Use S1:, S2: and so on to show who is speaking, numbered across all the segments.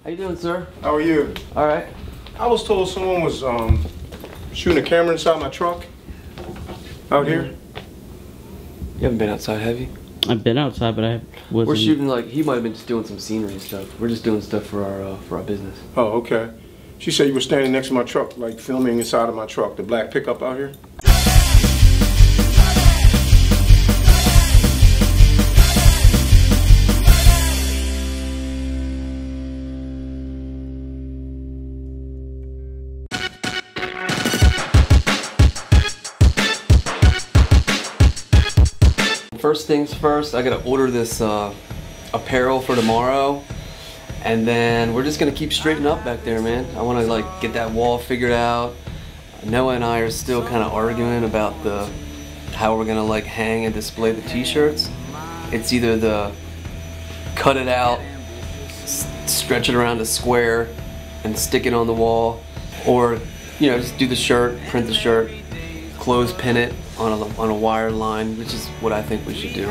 S1: How you doing, sir?
S2: How are you?
S1: All right.
S2: I was told someone was shooting a camera inside my truck out here.
S1: You haven't been outside, have you?
S3: I've been outside, but I wasn't.
S1: We're shooting like he might have been just doing some scenery stuff. We're just doing stuff for our business.
S2: Oh, okay. She said you were standing next to my truck, like filming inside of my truck, the black pickup out here.
S1: First things first, I gotta order this apparel for tomorrow, and then we're just gonna keep straightening up back there, man. I wanna like get that wall figured out. Noah and I are still kind of arguing about how we're gonna like hang and display the t-shirts. It's either the cut it out, stretch it around a square, and stick it on the wall, or you know, just do the shirt, print the shirt, clothes pin it on a wire line, which is what I think we should do.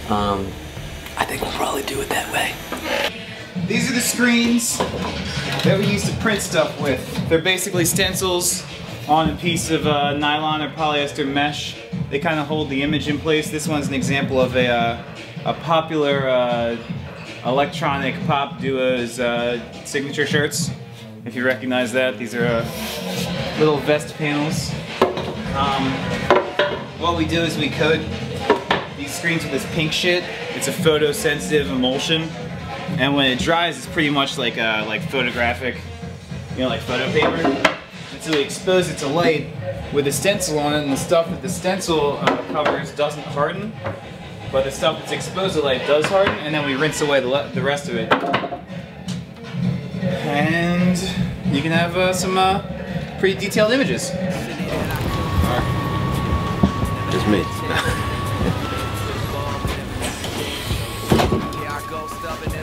S1: I think we'll probably do it that way.
S4: These are the screens that we used to print stuff with. They're basically stencils on a piece of nylon or polyester mesh. They kind of hold the image in place. This one's an example of a popular electronic pop duo's signature shirts. If you recognize that, these are little vest panels. What we do is we coat these screens with this pink shit. It's a photosensitive emulsion, and when it dries, it's pretty much like photographic, you know, like photo paper. And so we expose it to light with a stencil on it, and the stuff that the stencil covers doesn't harden, but the stuff that's exposed to light does harden, and then we rinse away the rest of it. And you can have some pretty detailed images.
S5: Just me.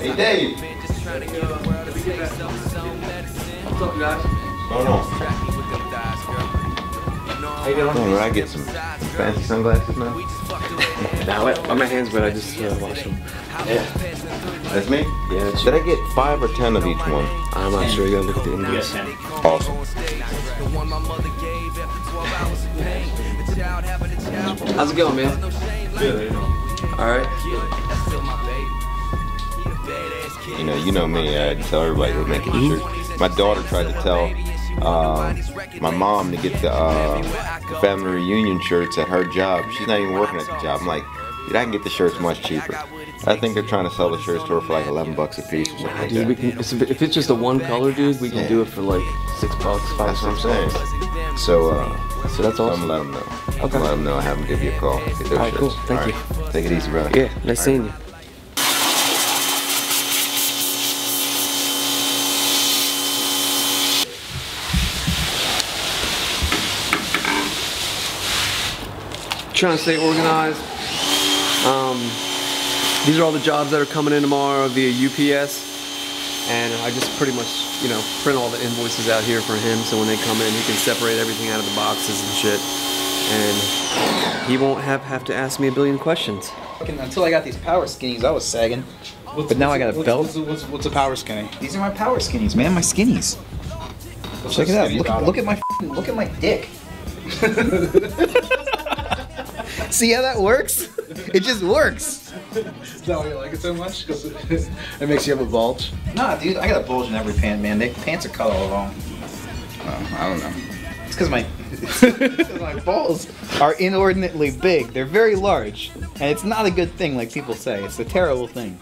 S5: Hey Dave!
S1: What's up, guys?
S5: Going on?
S1: How you doing?
S5: Did I get some fancy sunglasses now?
S1: Nah, my hands wet. I just washed them.
S5: Yeah. That's me?
S1: Yeah. That's
S5: Did I get 5 or 10 of each one?
S1: I'm not sure. You gotta look at the invoice.
S5: Awesome.
S1: How's it going, man?
S5: Good.
S1: All right.
S5: You know me. I tell everybody who's making the shirt. My daughter tried to tell my mom to get the family reunion shirts at her job. She's not even working at the job. I'm like, dude, I can get the shirts much cheaper. I think they're trying to sell the shirts to her for like $11 a piece or something like
S1: Dude,
S5: that.
S1: we can, if it's just a one color, dude, we can do it for like $6, $5.
S5: That's what I'm saying. So
S1: that's awesome.
S5: I'm gonna let them know.
S1: Okay.
S5: Let them know. Have them give you a call. Get those
S1: Alright, cool.
S5: shirts.
S1: Thank you.
S5: Take it easy, brother.
S1: Yeah, nice seeing you. Trying to stay organized. These are all the jobs that are coming in tomorrow via UPS, and I just pretty much, you know, print all the invoices out here for him, so when they come in, he can separate everything out of the boxes and shit, and he won't have to ask me a billion questions.
S4: Until I got these power skinnies, I was sagging. But now I got a belt.
S6: What's a power skinny?
S4: These are my power skinnies, man. My skinnies. Check it out. Look at my dick. See how that works? It just works.
S6: Is that why you like it so much? Because it makes you have a bulge?
S4: Nah, dude, I got a bulge in every pant, man. The pants are cut all wrong.
S6: I don't know.
S4: It's because my balls are inordinately big. They're very large, and it's not a good thing, like people say. It's a terrible thing.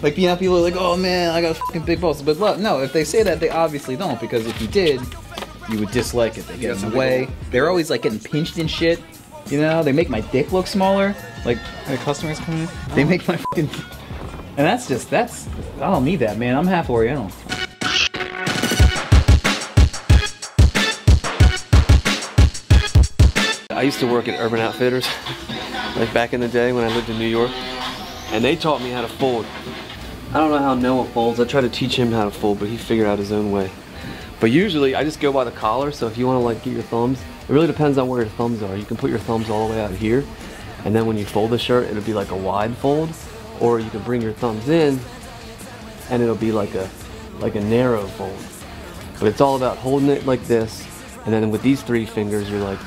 S4: Like, you know, people are like, "Oh man, I got fucking big balls," but look, no, if they say that, they obviously don't, because if you did, you would dislike it. They get in the way. They're always like getting pinched and shit. You know, they make my dick look smaller. Like, the customers come in, they make my fucking... And I don't need that, man. I'm half Oriental.
S1: I used to work at Urban Outfitters, like back in the day when I lived in New York, and they taught me how to fold. I don't know how Noah folds. I try to teach him how to fold, but he figured out his own way. But usually I just go by the collar, so if you want to like get your thumbs, it really depends on where your thumbs are. You can put your thumbs all the way out here, and then when you fold the shirt, it'll be like a wide fold, or you can bring your thumbs in and it'll be like a narrow fold. But it's all about holding it like this, and then with these 3 fingers, you're like,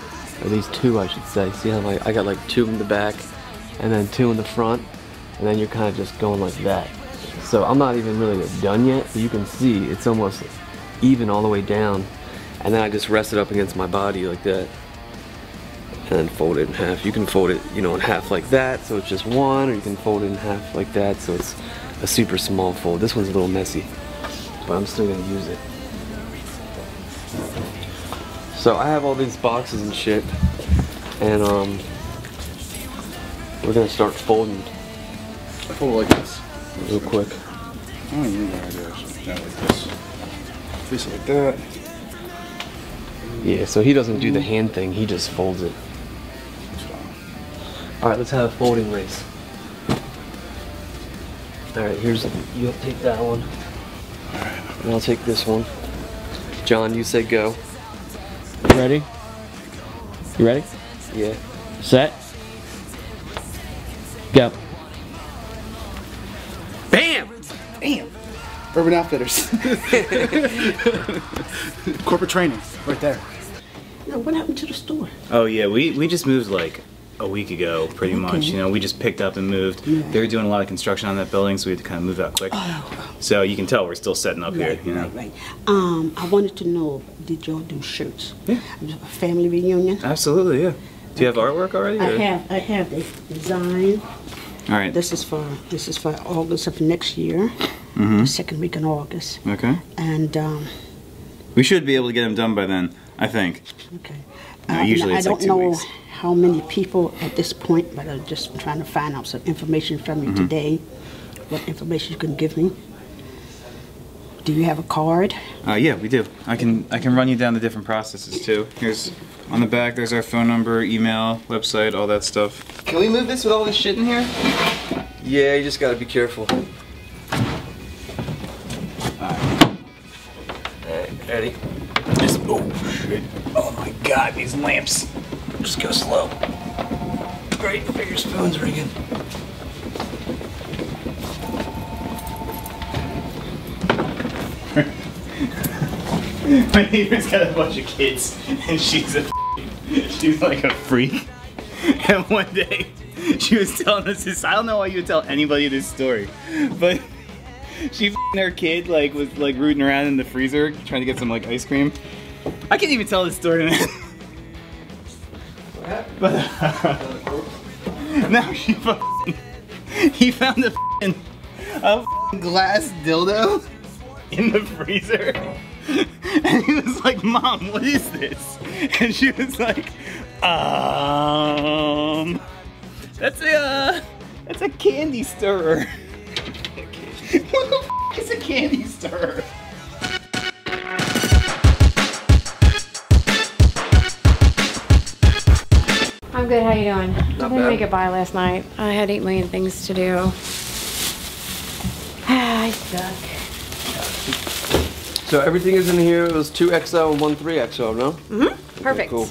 S1: or these 2, I should say. See how I got like 2 in the back, and then 2 in the front, and then you're kind of just going like that. So I'm not even really done yet, but you can see it's almost even all the way down, and then I just rest it up against my body like that, and then fold it in half. You can fold it, you know, in half like that, so it's just 1, or you can fold it in half like that, so it's a super small fold. This one's a little messy, but I'm still gonna use it. So I have all these boxes and shit, and we're gonna start folding.
S6: I fold it like this.
S1: Real quick.
S6: I don't even know how to do it. Not like this. Face it like that.
S1: Yeah, so he doesn't do the hand thing, he just folds it. Alright, let's have a folding race. Alright, here's, you'll take that one. And I'll take this one. John, you say go.
S3: Ready? You ready?
S1: Yeah.
S3: Set. Go.
S1: BAM!
S6: Damn! Urban Outfitters. Corporate training, right there.
S7: Now, what happened to the store?
S8: Oh yeah, we just moved like a week ago, pretty much. You know, we just picked up and moved.
S7: Yeah.
S8: They were doing a lot of construction on that building, so we had to kind of move out quick. So you can tell we're still setting up here. You know.
S7: Right. I wanted to know, did y'all do shirts?
S8: Yeah.
S7: A family reunion?
S8: Absolutely, yeah. Do you have artwork already?
S7: I
S8: or-
S7: have the design.
S8: All right.
S7: This is for August of next year,
S8: Mm-hmm.
S7: the second week in August.
S8: Okay.
S7: And
S8: We should be able to get them done by then, I think.
S7: okay.
S8: No, usually
S7: I
S8: it's like
S7: don't
S8: 2
S7: know
S8: weeks.
S7: how many people at this point, but I'm just trying to find out some information from you
S8: Mm-hmm.
S7: today. What information you can give me? Do you have a card?
S8: Yeah, we do. I can run you down the different processes too. Here's on the back. There's our phone number, email, website, all that stuff.
S1: Can we move this with all this shit in here? Yeah, you just gotta be careful. Alright, ready?
S8: Oh shit! Oh my God, these lamps.
S1: Just go slow. Great, your spoon's ringing.
S8: My neighbor's got a bunch of kids, and she's like a freak. And one day, she was telling us this. I don't know why you would tell anybody this story, but she her kid was rooting around in the freezer trying to get some like ice cream. I can't even tell this story, man. But now he found a glass dildo in the freezer. And he was like, "Mom, what is this?" And she was like, that's a candy stirrer." What the f is a candy stirrer?
S9: I'm good, how you doing? I didn't
S1: bad.
S9: make it by last night. I had 8 million things to do. I suck.
S1: So everything is in here. It was 2XL and 3XL, no?
S9: Mm-hmm. Perfect.
S1: Cool.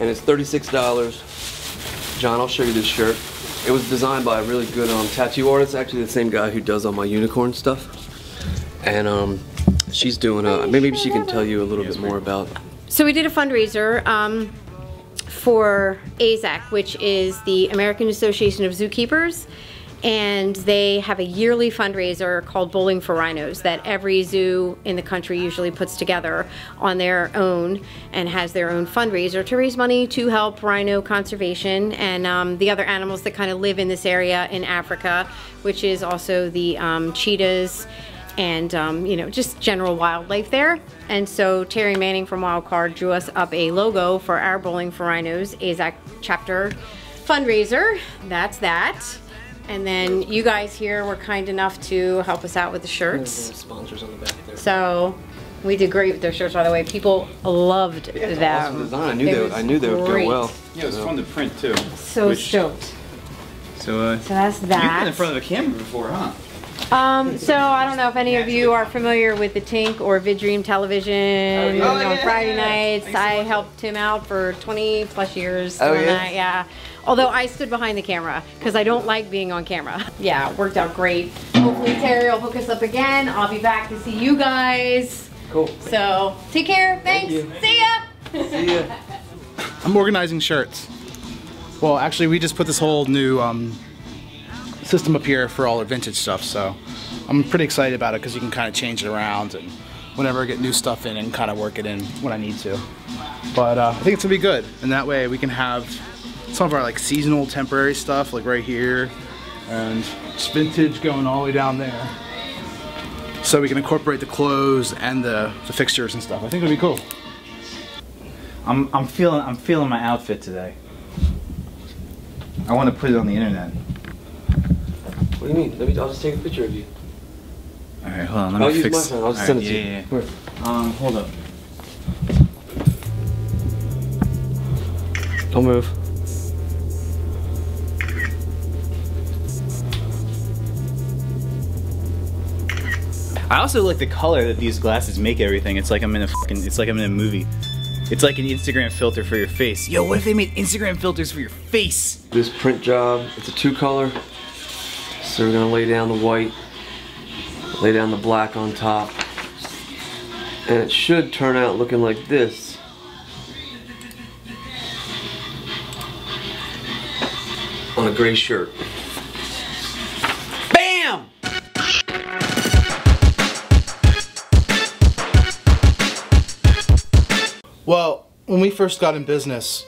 S1: And it's $36. John, I'll show you this shirt. It was designed by a really good tattoo artist, actually the same guy who does all my unicorn stuff. And she's doing maybe she can tell you a little bit more about.
S9: So we did a fundraiser for AZAC, which is the American Association of Zookeepers. And they have a yearly fundraiser called Bowling for Rhinos that every zoo in the country usually puts together on their own and has their own fundraiser to raise money to help rhino conservation and the other animals that kind of live in this area in Africa, which is also the cheetahs and you know, just general wildlife there. And so Terry Manning from Wildcard drew us up a logo for our Bowling for Rhinos AZAC chapter fundraiser. That's that. And then you guys here were kind enough to help us out with the shirts.
S1: Sponsors on the back there.
S9: So we did great with their shirts, by the way. People loved them.
S1: Awesome design. I knew they would go
S9: great.
S1: well.
S8: Yeah, it was fun to print too.
S9: So stoked.
S8: So
S9: that's that.
S8: You've been in front of a camera before, huh?
S9: So I don't know if any of you are familiar with the Tink or VidDream Television on Friday nights. I helped him out for 20 plus years doing that, yeah. Although I stood behind the camera because I don't like being on camera. Yeah, it worked out great. hopefully Terry will hook us up again. I'll be back to see you guys.
S1: Cool.
S9: So take care. Thanks. See ya.
S1: See ya.
S6: I'm organizing shirts. Well, actually, we just put this whole new system up here for all our vintage stuff, so I'm pretty excited about it because you can kind of change it around and whenever I get new stuff in and kind of work it in when I need to. But I think it's gonna be good, and that way we can have some of our like seasonal temporary stuff like right here and just vintage going all the way down there. So we can incorporate the clothes and the fixtures and stuff. I think it'll be cool.
S8: I'm feeling my outfit today. I want to put it on the internet.
S1: What do you mean? I'll just take a picture of you.
S8: All right, hold on. Let me
S1: I'll
S8: fix.
S1: use my phone. I'll just send it to you.
S8: Yeah. Hold up.
S1: Don't move.
S8: I also like the color that these glasses make everything. It's like I'm in a movie. It's like an Instagram filter for your face. Yo, what if they made Instagram filters for your face?
S1: This print job, it's a 2-color. So we're gonna lay down the white, lay down the black on top. And it should turn out looking like this. On a gray shirt. BAM!
S6: Well, when we first got in business,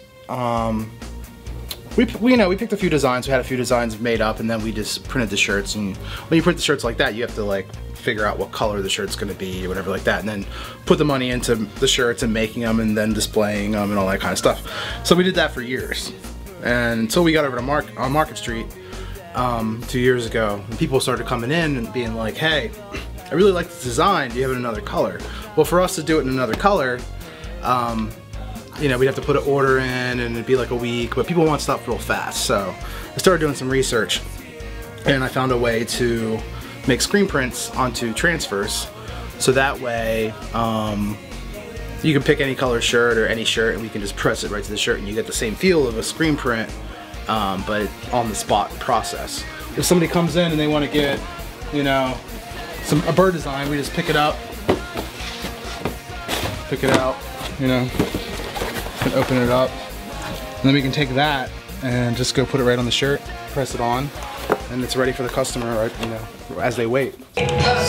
S6: we picked a few designs. We had a few designs made up, and then we just printed the shirts. And when you print the shirts like that, you have to like figure out what color the shirt's going to be or whatever like that, and then put the money into the shirts and making them and then displaying them and all that kind of stuff. So we did that for years, and until we got over to Market Street 2 years ago, and people started coming in and being like, "Hey, I really like this design. Do you have it in another color?" Well, for us to do it in another color, you know, we'd have to put an order in and it'd be like a week, but people want stuff real fast. So I started doing some research and I found a way to make screen prints onto transfers. So that way, you can pick any color shirt or any shirt and we can just press it right to the shirt and you get the same feel of a screen print, but on the spot process. If somebody comes in and they want to get, you know, a bird design, we just pick it up, pick it out, you know, and open it up, and then we can take that and just go put it right on the shirt, press it on, and it's ready for the customer, right, you know, as they wait.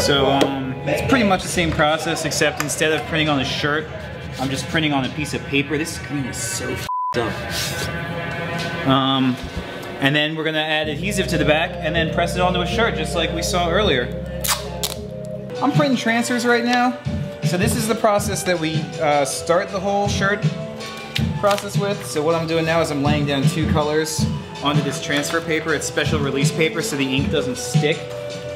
S8: So it's pretty much the same process, except instead of printing on the shirt, I'm just printing on a piece of paper. This screen is so f***ed up. And then we're gonna add adhesive to the back and then press it onto a shirt, just like we saw earlier. I'm printing transfers right now. So this is the process that we start the whole shirt process with. So what I'm doing now is I'm laying down 2 colors onto this transfer paper. It's special release paper so the ink doesn't stick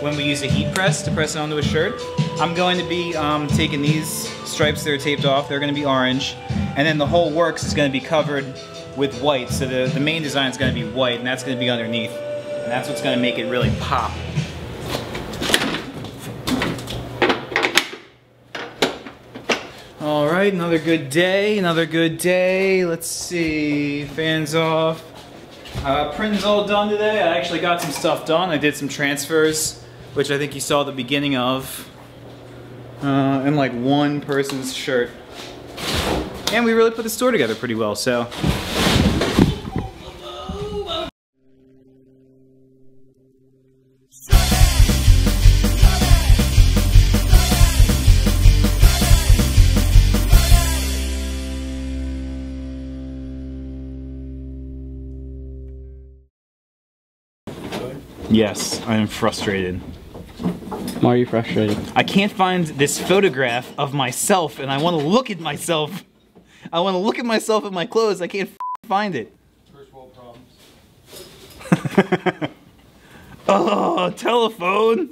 S8: when we use a heat press to press it onto a shirt. I'm going to be taking these stripes that are taped off. They're going to be orange. And then the whole works is going to be covered with white. So the main design is going to be white and that's going to be underneath. And that's what's going to make it really pop. All right, another good day, another good day. Let's see, fans off. Printing's all done today. I actually got some stuff done. I did some transfers, which I think you saw the beginning of, in like one person's shirt. And we really put the store together pretty well, so. Yes, I am frustrated.
S3: Why are you frustrated?
S8: I can't find this photograph of myself and I want to look at myself. I want to look at myself in my clothes. I can't find it.
S6: First world problems.
S8: Oh, telephone.